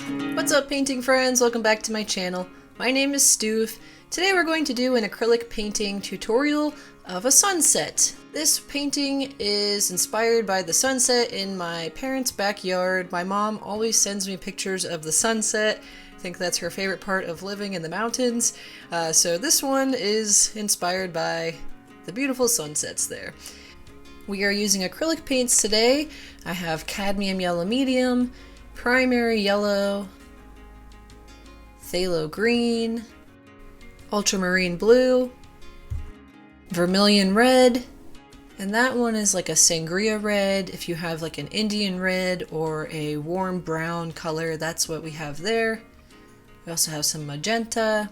What's up, painting friends? Welcome back to my channel. My name is Stoof. Today we're going to do an acrylic painting tutorial of a sunset. This painting is inspired by the sunset in my parents' backyard. My mom always sends me pictures of the sunset. I think that's her favorite part of living in the mountains. So this one is inspired by the beautiful sunsets there. We are using acrylic paints today. I have cadmium yellow medium, primary yellow, phthalo green, ultramarine blue, vermilion red, and that one is like a sangria red. If you have like an Indian red or a warm brown color, that's what we have there. We also have some magenta,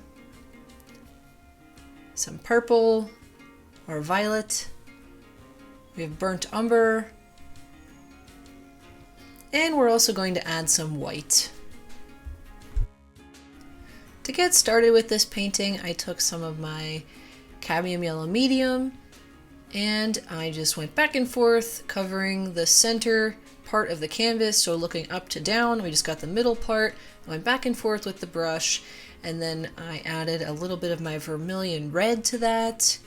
some purple or violet. We have burnt umber, and we're also going to add some white. To get started with this painting, I took some of my cadmium yellow medium and I just went back and forth covering the center part of the canvas, so looking up to down. We just got the middle part. I went back and forth with the brush, and then I added a little bit of my vermilion red to that.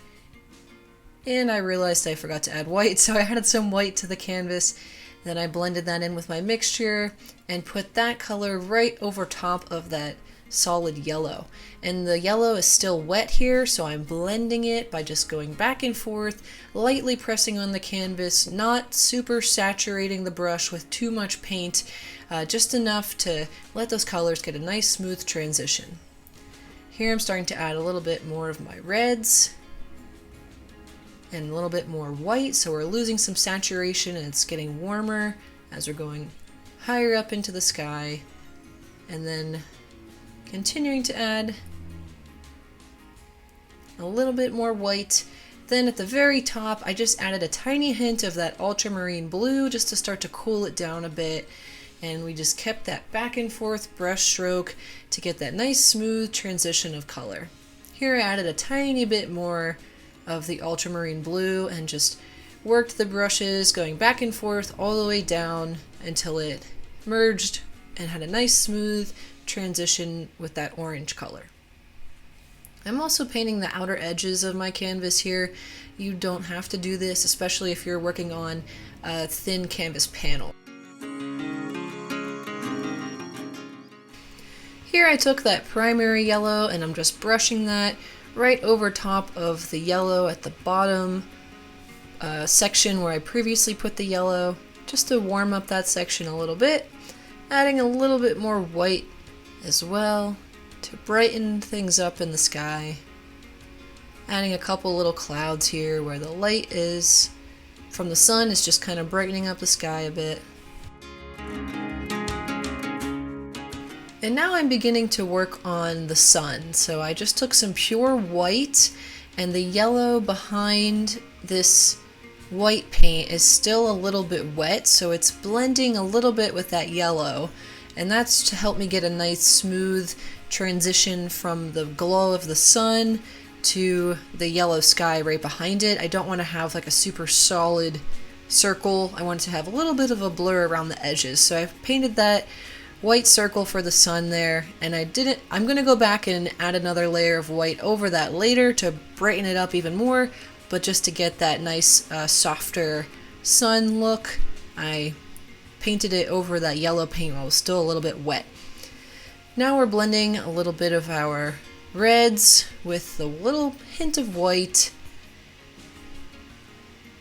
And I realized I forgot to add white, so I added some white to the canvas. Then I blended that in with my mixture and put that color right over top of that solid yellow. And the yellow is still wet here, so I'm blending it by just going back and forth, lightly pressing on the canvas, not super saturating the brush with too much paint, just enough to let those colors get a nice smooth transition. Here I'm starting to add a little bit more of my reds and a little bit more white, so we're losing some saturation and it's getting warmer as we're going higher up into the sky, and then continuing to add a little bit more white. Then at the very top I just added a tiny hint of that ultramarine blue just to start to cool it down a bit, and we just kept that back and forth brush stroke to get that nice smooth transition of color. Here I added a tiny bit more of the ultramarine blue and just worked the brushes going back and forth all the way down until it merged and had a nice smooth transition with that orange color. I'm also painting the outer edges of my canvas here. You don't have to do this, especially if you're working on a thin canvas panel. Here I took that primary yellow and I'm just brushing that right over top of the yellow at the bottom section where I previously put the yellow, just to warm up that section a little bit, adding a little bit more white as well to brighten things up in the sky, adding a couple little clouds here where the light is from the sun is just kind of brightening up the sky a bit. And now I'm beginning to work on the sun. So I just took some pure white, and the yellow behind this white paint is still a little bit wet, so it's blending a little bit with that yellow. And that's to help me get a nice smooth transition from the glow of the sun to the yellow sky right behind it. I don't want to have like a super solid circle. I want it to have a little bit of a blur around the edges. So I've painted that white circle for the sun there, and I'm going to go back and add another layer of white over that later to brighten it up even more, but just to get that nice softer sun look, I painted it over that yellow paint while it was still a little bit wet. Now we're blending a little bit of our reds with a little hint of white,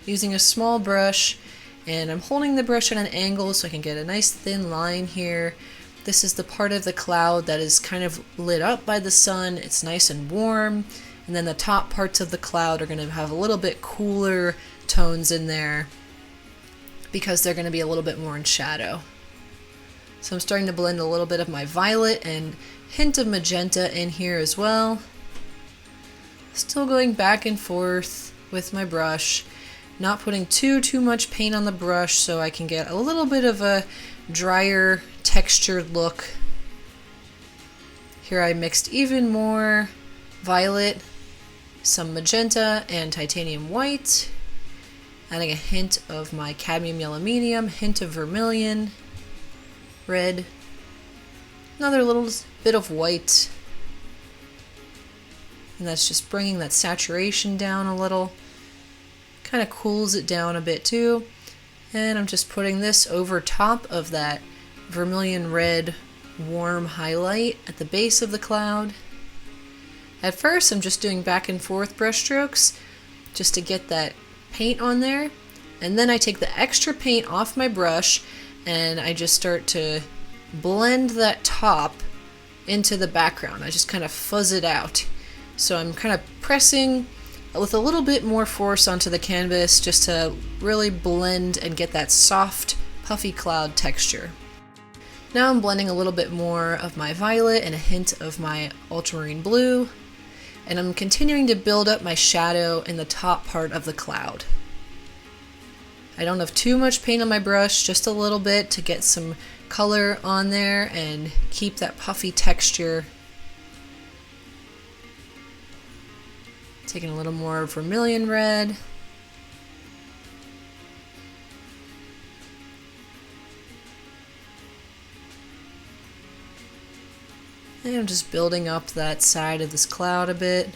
using a small brush. And I'm holding the brush at an angle so I can get a nice thin line here. This is the part of the cloud that is kind of lit up by the sun. It's nice and warm. And then the top parts of the cloud are going to have a little bit cooler tones in there because they're going to be a little bit more in shadow. So I'm starting to blend a little bit of my violet and hint of magenta in here as well. Still going back and forth with my brush. Not putting too much paint on the brush so I can get a little bit of a drier textured look. Here I mixed even more violet, some magenta, and titanium white, adding a hint of my cadmium yellow medium, hint of vermilion, red, Another little bit of white. And that's just bringing that saturation down a little. Kind of cools it down a bit too. And I'm just putting this over top of that vermilion red warm highlight at the base of the cloud. At first I'm just doing back and forth brush strokes just to get that paint on there. And then I take the extra paint off my brush and I just start to blend that top into the background. I just kind of fuzz it out. So I'm kind of pressing with a little bit more force onto the canvas just to really blend and get that soft, puffy cloud texture. Now I'm blending a little bit more of my violet and a hint of my ultramarine blue, and I'm continuing to build up my shadow in the top part of the cloud. I don't have too much paint on my brush, just a little bit to get some color on there and keep that puffy texture. Taking a little more vermilion red. And I'm just building up that side of this cloud a bit.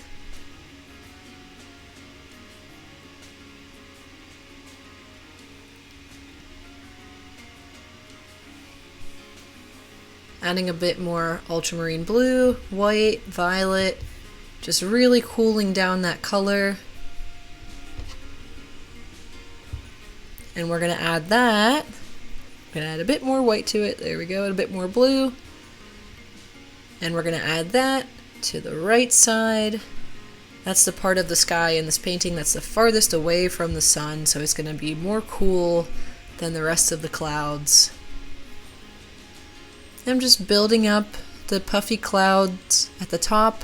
Adding a bit more ultramarine blue, white, violet. Just really cooling down that color. And we're going to add that. I'm going to add a bit more white to it. There we go, a bit more blue. And we're going to add that to the right side. That's the part of the sky in this painting that's the farthest away from the sun, so it's going to be more cool than the rest of the clouds. I'm just building up the puffy clouds at the top.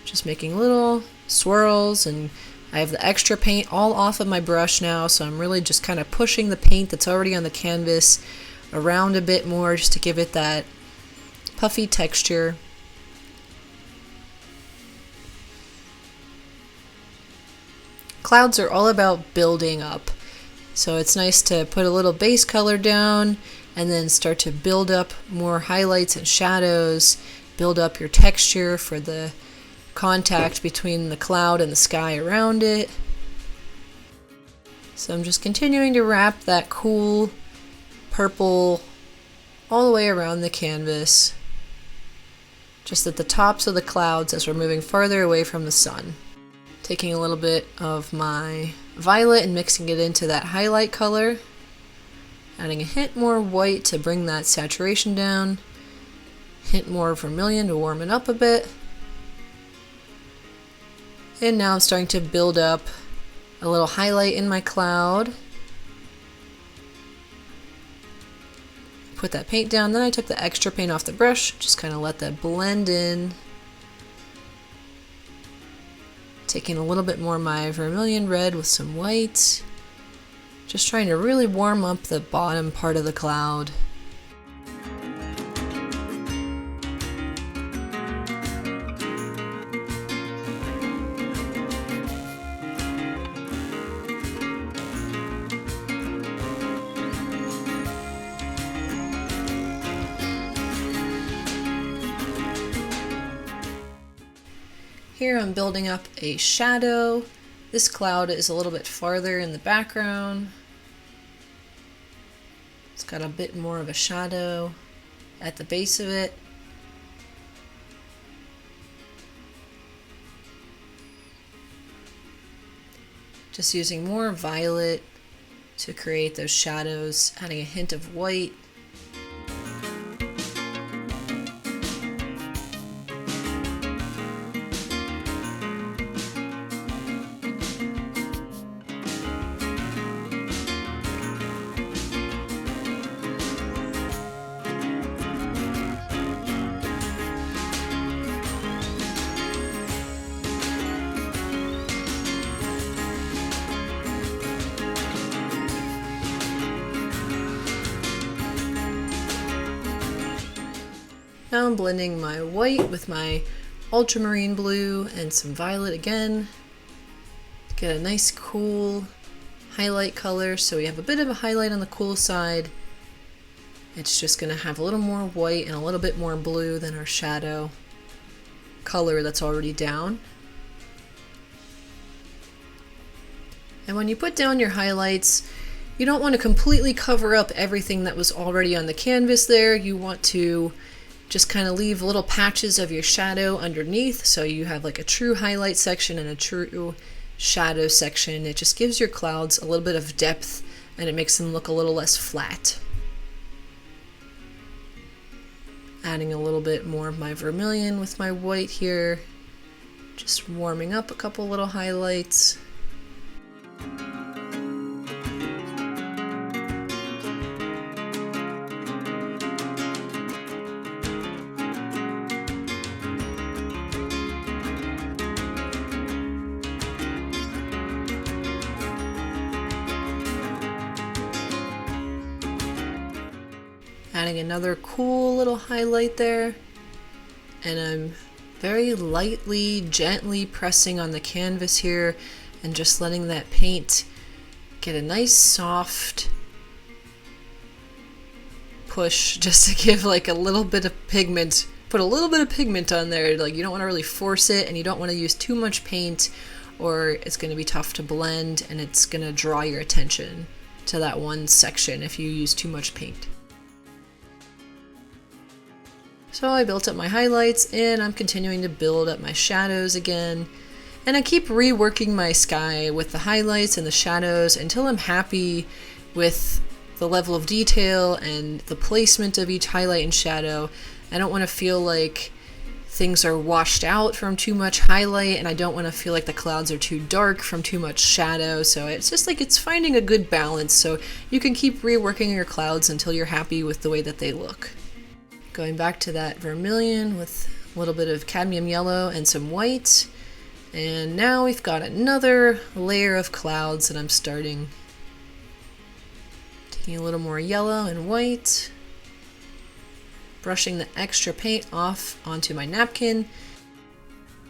Just making little swirls, and I have the extra paint all off of my brush now, so I'm really just kind of pushing the paint that's already on the canvas around a bit more just to give it that puffy texture. Clouds are all about building up, so it's nice to put a little base color down and then start to build up more highlights and shadows, build up your texture for the contact between the cloud and the sky around it. So I'm just continuing to wrap that cool purple all the way around the canvas, just at the tops of the clouds as we're moving farther away from the sun. Taking a little bit of my violet and mixing it into that highlight color, adding a hint more white to bring that saturation down, hint more vermilion to warm it up a bit. And now I'm starting to build up a little highlight in my cloud. Put that paint down, then I took the extra paint off the brush, just kind of let that blend in. Taking a little bit more of my vermilion red with some white. Just trying to really warm up the bottom part of the cloud. Here I'm building up a shadow. This cloud is a little bit farther in the background. It's got a bit more of a shadow at the base of it. Just using more violet to create those shadows, adding a hint of white. Now I'm blending my white with my ultramarine blue and some violet again to get a nice cool highlight color. So we have a bit of a highlight on the cool side It's just going to have a little more white and a little bit more blue than our shadow color that's already down. And when you put down your highlights, you don't want to completely cover up everything that was already on the canvas there. You want to just kind of leave little patches of your shadow underneath, so you have like a true highlight section and a true shadow section. It just gives your clouds a little bit of depth and it makes them look a little less flat. Adding a little bit more of my vermilion with my white here, just warming up a couple little highlights. Adding another cool little highlight there, and I'm very lightly, gently pressing on the canvas here and just letting that paint get a nice soft push, just to give like a little bit of pigment, put a little bit of pigment on there. Like, you don't want to really force it and you don't want to use too much paint or it's going to be tough to blend and it's going to draw your attention to that one section if you use too much paint. So I built up my highlights and I'm continuing to build up my shadows again. And I keep reworking my sky with the highlights and the shadows until I'm happy with the level of detail and the placement of each highlight and shadow. I don't want to feel like things are washed out from too much highlight, and I don't want to feel like the clouds are too dark from too much shadow. So it's just like it's finding a good balance, so you can keep reworking your clouds until you're happy with the way that they look. Going back to that vermilion with a little bit of cadmium yellow and some white. And now we've got another layer of clouds that I'm starting. Taking a little more yellow and white. Brushing the extra paint off onto my napkin.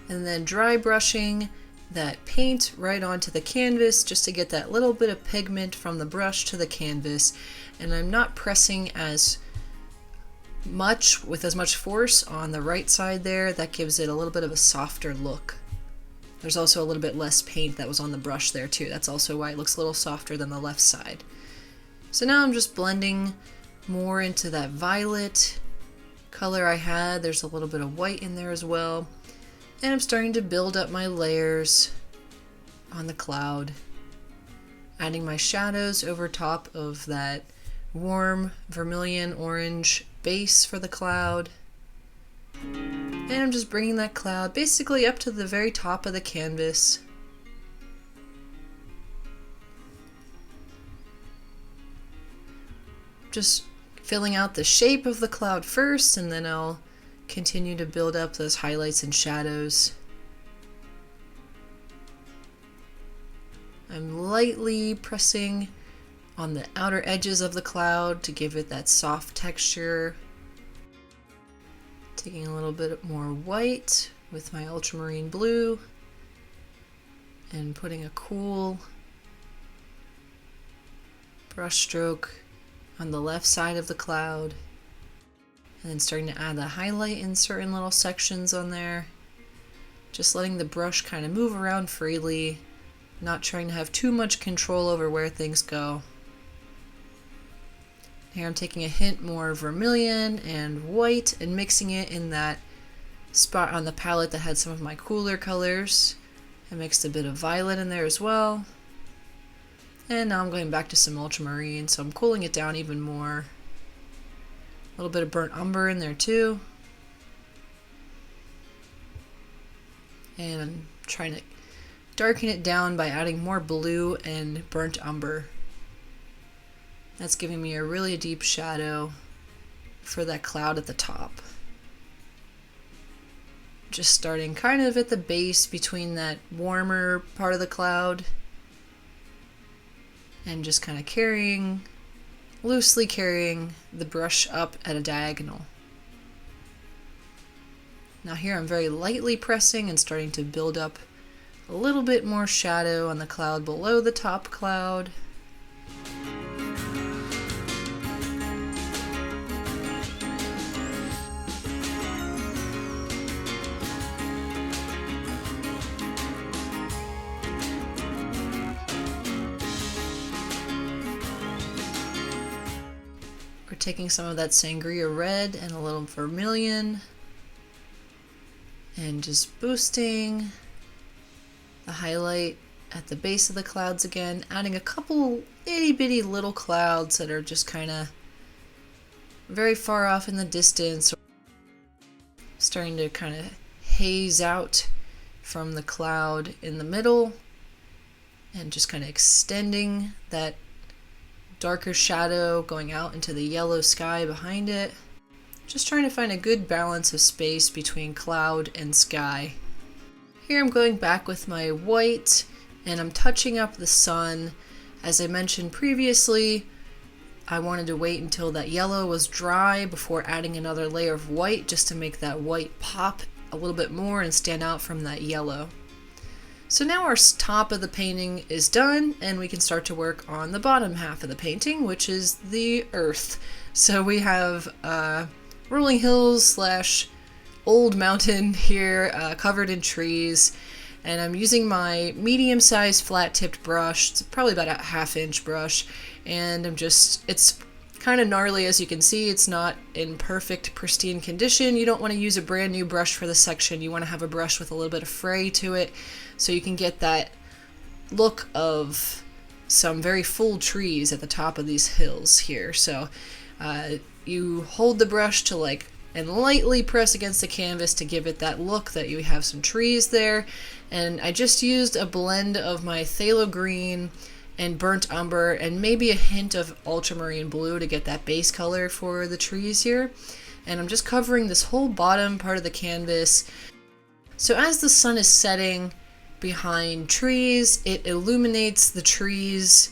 And then dry brushing that paint right onto the canvas just to get that little bit of pigment from the brush to the canvas. And I'm not pressing as much with as much force on the right side there. That gives it a little bit of a softer look. There's also a little bit less paint that was on the brush there too. That's also why it looks a little softer than the left side. So now I'm just blending more into that violet color I had. There's a little bit of white in there as well. And I'm starting to build up my layers on the cloud. Adding my shadows over top of that warm vermilion orange base for the cloud. And I'm just bringing that cloud basically up to the very top of the canvas. Just filling out the shape of the cloud first, and then I'll continue to build up those highlights and shadows. I'm lightly pressing on the outer edges of the cloud to give it that soft texture. Taking a little bit more white with my ultramarine blue and putting a cool brush stroke on the left side of the cloud, and then starting to add the highlight in certain little sections on there. Just letting the brush kind of move around freely, not trying to have too much control over where things go. Here I'm taking a hint more vermilion and white and mixing it in that spot on the palette that had some of my cooler colors. I mixed a bit of violet in there as well. And now I'm going back to some ultramarine, so I'm cooling it down even more. A little bit of burnt umber in there too. And I'm trying to darken it down by adding more blue and burnt umber. That's giving me a really deep shadow for that cloud at the top. Just starting kind of at the base between that warmer part of the cloud and just kind of loosely carrying the brush up at a diagonal. Now here I'm very lightly pressing and starting to build up a little bit more shadow on the cloud below the top cloud. taking some of that sangria red and a little vermilion and just boosting the highlight at the base of the clouds again, adding a couple itty bitty little clouds that are just kind of very far off in the distance, starting to kind of haze out from the cloud in the middle and just kind of extending that darker shadow going out into the yellow sky behind it. Just trying to find a good balance of space between cloud and sky. Here I'm going back with my white and I'm touching up the sun. As I mentioned previously, I wanted to wait until that yellow was dry before adding another layer of white, just to make that white pop a little bit more and stand out from that yellow. So now our top of the painting is done and we can start to work on the bottom half of the painting, which is the earth. So we have rolling hills / old mountain here, covered in trees, and I'm using my medium-sized flat-tipped brush. It's probably about a 1/2 inch brush, and it's kind of gnarly, as you can see. It's not in perfect, pristine condition. You don't want to use a brand new brush for this section. You want to have a brush with a little bit of fray to it, so you can get that look of some very full trees at the top of these hills here. So you hold the brush to and lightly press against the canvas to give it that look that you have some trees there. And I just used a blend of my phthalo green and burnt umber and maybe a hint of ultramarine blue to get that base color for the trees here. And I'm just covering this whole bottom part of the canvas. So as the sun is setting behind trees, it illuminates the trees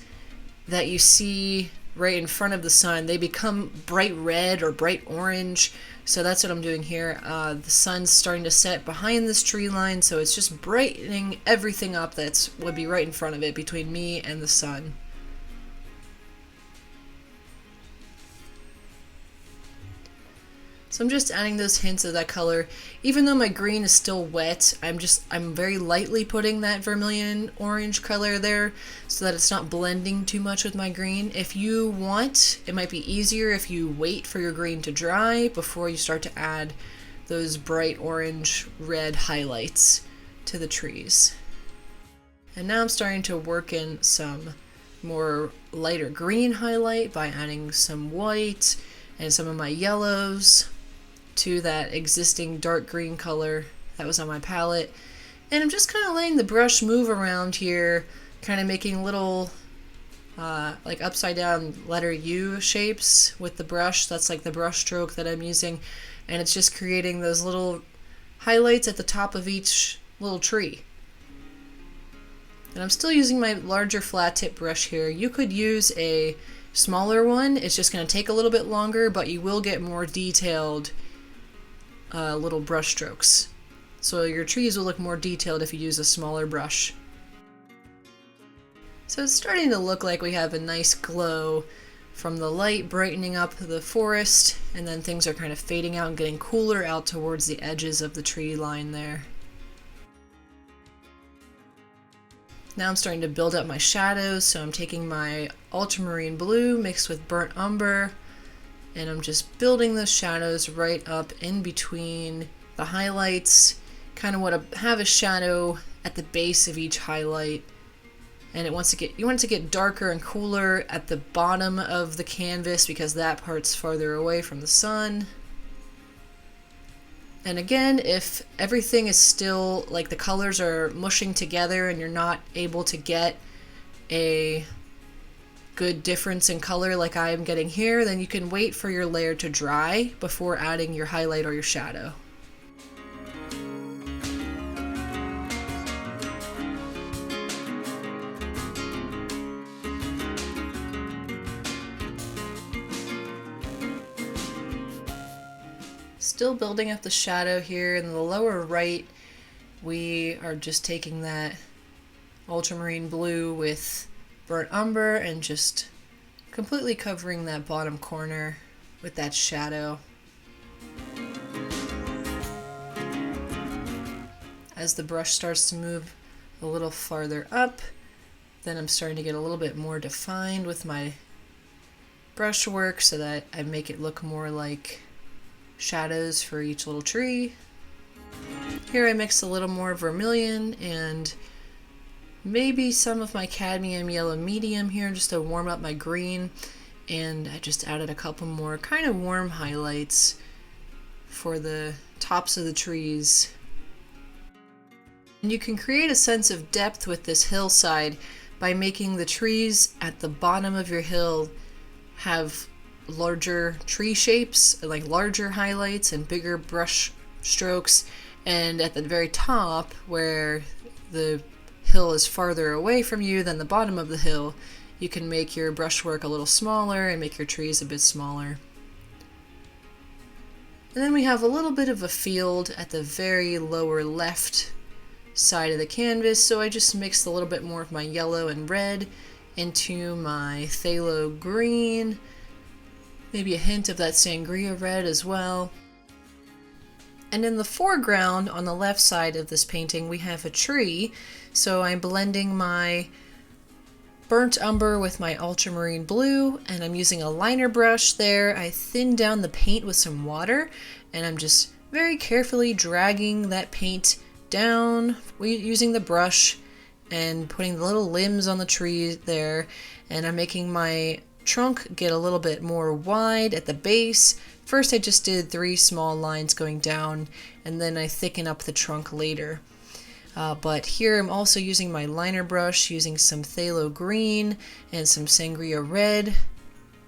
that you see right in front of the sun. They become bright red or bright orange. So that's what I'm doing here. The sun's starting to set behind this tree line, so it's just brightening everything up that would be right in front of it, between me and the sun. So I'm just adding those hints of that color. Even though my green is still wet, I'm very lightly putting that vermilion orange color there so that it's not blending too much with my green. If you want, it might be easier if you wait for your green to dry before you start to add those bright orange red highlights to the trees. And now I'm starting to work in some more lighter green highlight by adding some white and some of my yellows to that existing dark green color that was on my palette. And I'm just kind of letting the brush move around here, kind of making little upside down letter U shapes with the brush. That's like the brush stroke that I'm using, and it's just creating those little highlights at the top of each little tree. And I'm still using my larger flat tip brush here. You could use a smaller one. It's just going to take a little bit longer, but you will get more detailed little brush strokes. So your trees will look more detailed if you use a smaller brush. So it's starting to look like we have a nice glow from the light brightening up the forest, and then things are kind of fading out and getting cooler out towards the edges of the tree line there. Now I'm starting to build up my shadows, so I'm taking my ultramarine blue mixed with burnt umber, and I'm just building those shadows right up in between the highlights. Kind of want to have a shadow at the base of each highlight, and you want it to get darker and cooler at the bottom of the canvas because that part's farther away from the sun. And again, if everything is still like the colors are mushing together and you're not able to get a good difference in color like I am getting here, then you can wait for your layer to dry before adding your highlight or your shadow. Still building up the shadow here in the lower right. We are just taking that ultramarine blue with burnt umber and just completely covering that bottom corner with that shadow. As the brush starts to move a little farther up, then I'm starting to get a little bit more defined with my brushwork so that I make it look more like shadows for each little tree. Here I mixed a little more vermilion and maybe some of my cadmium yellow medium here just to warm up my green, and I just added a couple more kind of warm highlights for the tops of the trees. And you can create a sense of depth with this hillside by making the trees at the bottom of your hill have larger tree shapes, like larger highlights and bigger brush strokes, and at the very top where the hill is farther away from you than the bottom of the hill, you can make your brushwork a little smaller and make your trees a bit smaller. And then we have a little bit of a field at the very lower left side of the canvas, so I just mixed a little bit more of my yellow and red into my phthalo green, maybe a hint of that sangria red as well. And in the foreground on the left side of this painting we have a tree, so I'm blending my burnt umber with my ultramarine blue, and I'm using a liner brush there. I thinned down the paint with some water, and I'm just very carefully dragging that paint down using the brush and putting the little limbs on the tree there, and I'm making my trunk get a little bit more wide at the base. First I just did 3 small lines going down, and then I thicken up the trunk later. But here I'm also using my liner brush, using some phthalo green and some sangria red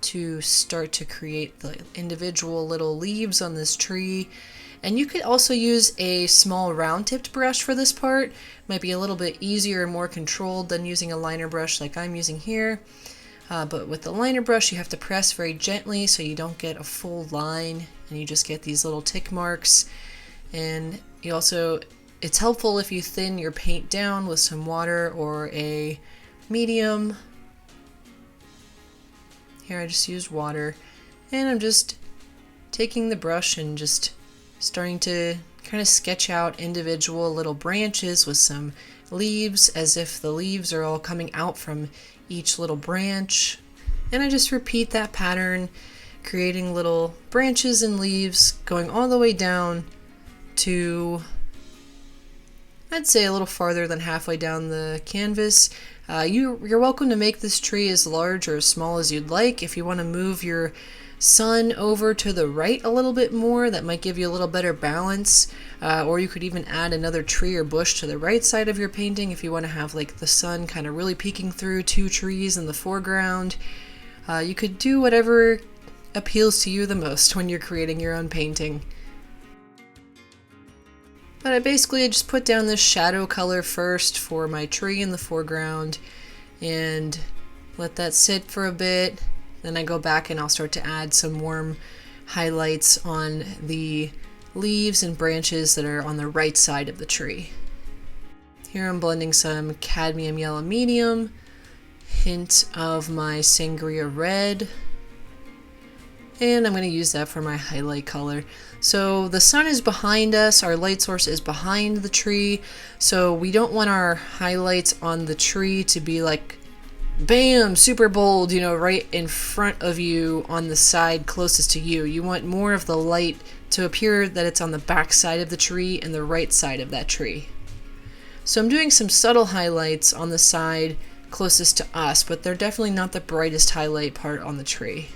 to start to create the individual little leaves on this tree. And you could also use a small round-tipped brush for this part. Might be a little bit easier and more controlled than using a liner brush like I'm using here. But with the liner brush you have to press very gently so you don't get a full line and you just get these little tick marks. And you also, it's helpful if you thin your paint down with some water or a medium. Here I just used water, and I'm just taking the brush and just starting to kind of sketch out individual little branches with some leaves, as if the leaves are all coming out from each little branch. And I just repeat that pattern, creating little branches and leaves going all the way down to, I'd say, a little farther than halfway down the canvas. You're welcome to make this tree as large or as small as you'd like. If you want to move your sun over to the right a little bit more, that might give you a little better balance. Or you could even add another tree or bush to the right side of your painting if you want to have like the sun kind of really peeking through 2 trees in the foreground. You could do whatever appeals to you the most when you're creating your own painting. But I just put down this shadow color first for my tree in the foreground and let that sit for a bit. Then I go back and I'll start to add some warm highlights on the leaves and branches that are on the right side of the tree. Here I'm blending some cadmium yellow medium, hint of my sangria red, and I'm going to use that for my highlight color. So the sun is behind us, our light source is behind the tree, so we don't want our highlights on the tree to be like bam, super bold, you know, right in front of you on the side closest to you. You want more of the light to appear that it's on the back side of the tree and the right side of that tree. So I'm doing some subtle highlights on the side closest to us, but they're definitely not the brightest highlight part on the tree.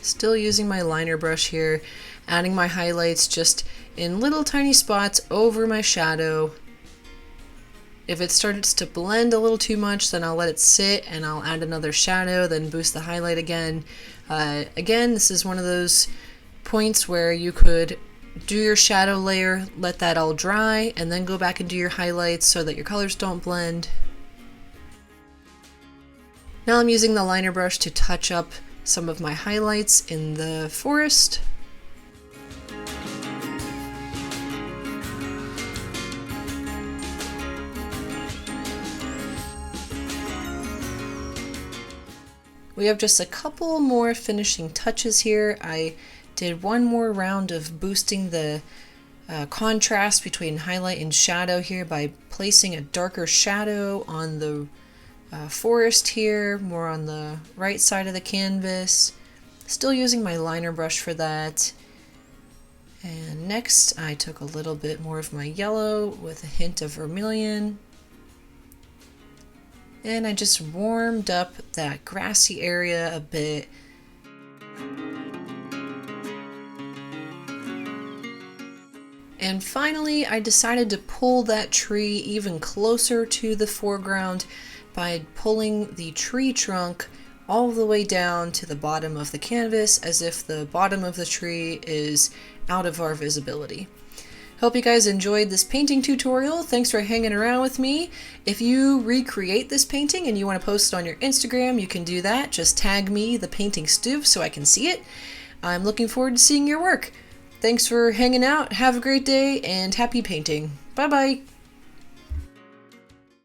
Still using my liner brush here, adding my highlights just in little tiny spots over my shadow. If it starts to blend a little too much, then I'll let it sit and I'll add another shadow, then boost the highlight again. Again, this is one of those points where you could do your shadow layer, let that all dry, and then go back and do your highlights so that your colors don't blend. Now I'm using the liner brush to touch up some of my highlights in the forest. We have just a couple more finishing touches here. I did one more round of boosting the contrast between highlight and shadow here by placing a darker shadow on the forest here, more on the right side of the canvas. Still using my liner brush for that. And next I took a little bit more of my yellow with a hint of vermilion. And I just warmed up that grassy area a bit. And finally, I decided to pull that tree even closer to the foreground by pulling the tree trunk all the way down to the bottom of the canvas, as if the bottom of the tree is out of our visibility. Hope you guys enjoyed this painting tutorial. Thanks for hanging around with me. If you recreate this painting and you want to post it on your Instagram, you can do that. Just tag me, the painting Stoof, so I can see it. I'm looking forward to seeing your work. Thanks for hanging out. Have a great day and happy painting. Bye bye.